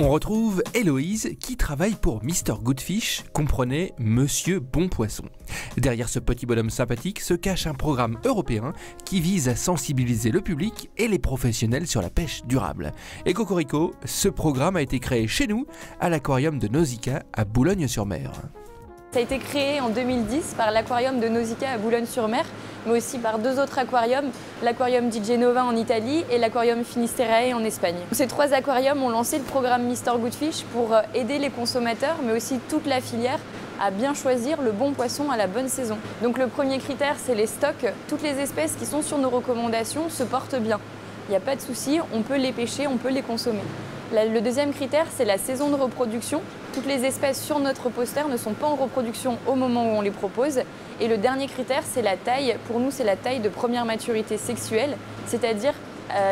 On retrouve Héloïse qui travaille pour Mr Goodfish, comprenez Monsieur Bon Poisson. Derrière ce petit bonhomme sympathique se cache un programme européen qui vise à sensibiliser le public et les professionnels sur la pêche durable. Et cocorico, ce programme a été créé chez nous, à l'aquarium de Nausicaa à Boulogne-sur-Mer. Ça a été créé en 2010 par l'aquarium de Nausicaa à Boulogne-sur-Mer, mais aussi par deux autres aquariums, l'aquarium di Genova en Italie et l'aquarium Finisterae en Espagne. Ces trois aquariums ont lancé le programme Mr Goodfish pour aider les consommateurs, mais aussi toute la filière, à bien choisir le bon poisson à la bonne saison. Donc le premier critère, c'est les stocks. Toutes les espèces qui sont sur nos recommandations se portent bien. Il n'y a pas de souci, on peut les pêcher, on peut les consommer. Le deuxième critère, c'est la saison de reproduction. Toutes les espèces sur notre poster ne sont pas en reproduction au moment où on les propose. Et le dernier critère, c'est la taille. Pour nous, c'est la taille de première maturité sexuelle, c'est-à-dire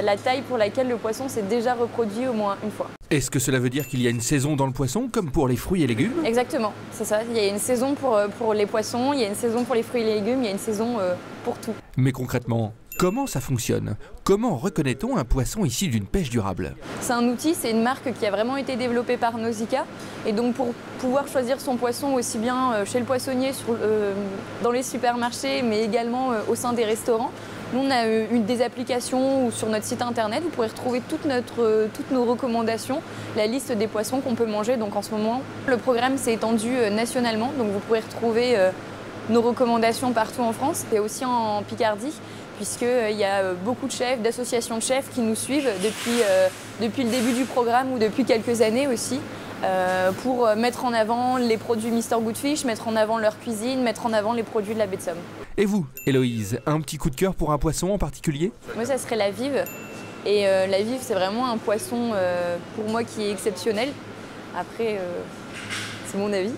la taille pour laquelle le poisson s'est déjà reproduit au moins une fois. Est-ce que cela veut dire qu'il y a une saison dans le poisson, comme pour les fruits et légumes? Exactement, c'est ça. Il y a une saison pour les poissons, il y a une saison pour les fruits et les légumes, il y a une saison pour tout. Mais concrètement, comment ça fonctionne? Comment reconnaît-on un poisson issu d'une pêche durable? C'est un outil, c'est une marque qui a vraiment été développée par Nausicaa. Et donc pour pouvoir choisir son poisson aussi bien chez le poissonnier, dans les supermarchés, mais également au sein des restaurants, nous on a des applications ou sur notre site internet, vous pourrez retrouver toutes nos recommandations, la liste des poissons qu'on peut manger. Donc en ce moment, le programme s'est étendu nationalement, donc vous pourrez retrouver nos recommandations partout en France et aussi en Picardie, puisqu'il y a beaucoup de chefs, d'associations de chefs qui nous suivent depuis le début du programme ou depuis quelques années aussi, pour mettre en avant les produits Mr Goodfish, mettre en avant leur cuisine, mettre en avant les produits de la baie de Somme. Et vous, Héloïse, un petit coup de cœur pour un poisson en particulier? Moi, ça serait la vive. Et la vive, c'est vraiment un poisson pour moi qui est exceptionnel. Après, c'est mon avis.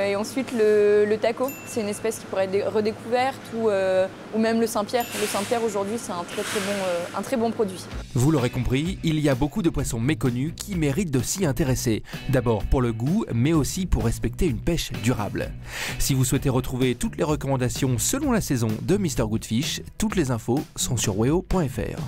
Et ensuite, le taco, c'est une espèce qui pourrait être redécouverte, ou même le Saint-Pierre. Le Saint-Pierre, aujourd'hui, c'est un très bon produit. Vous l'aurez compris, il y a beaucoup de poissons méconnus qui méritent de s'y intéresser. D'abord pour le goût, mais aussi pour respecter une pêche durable. Si vous souhaitez retrouver toutes les recommandations selon la saison de Mr Goodfish, toutes les infos sont sur weo.fr.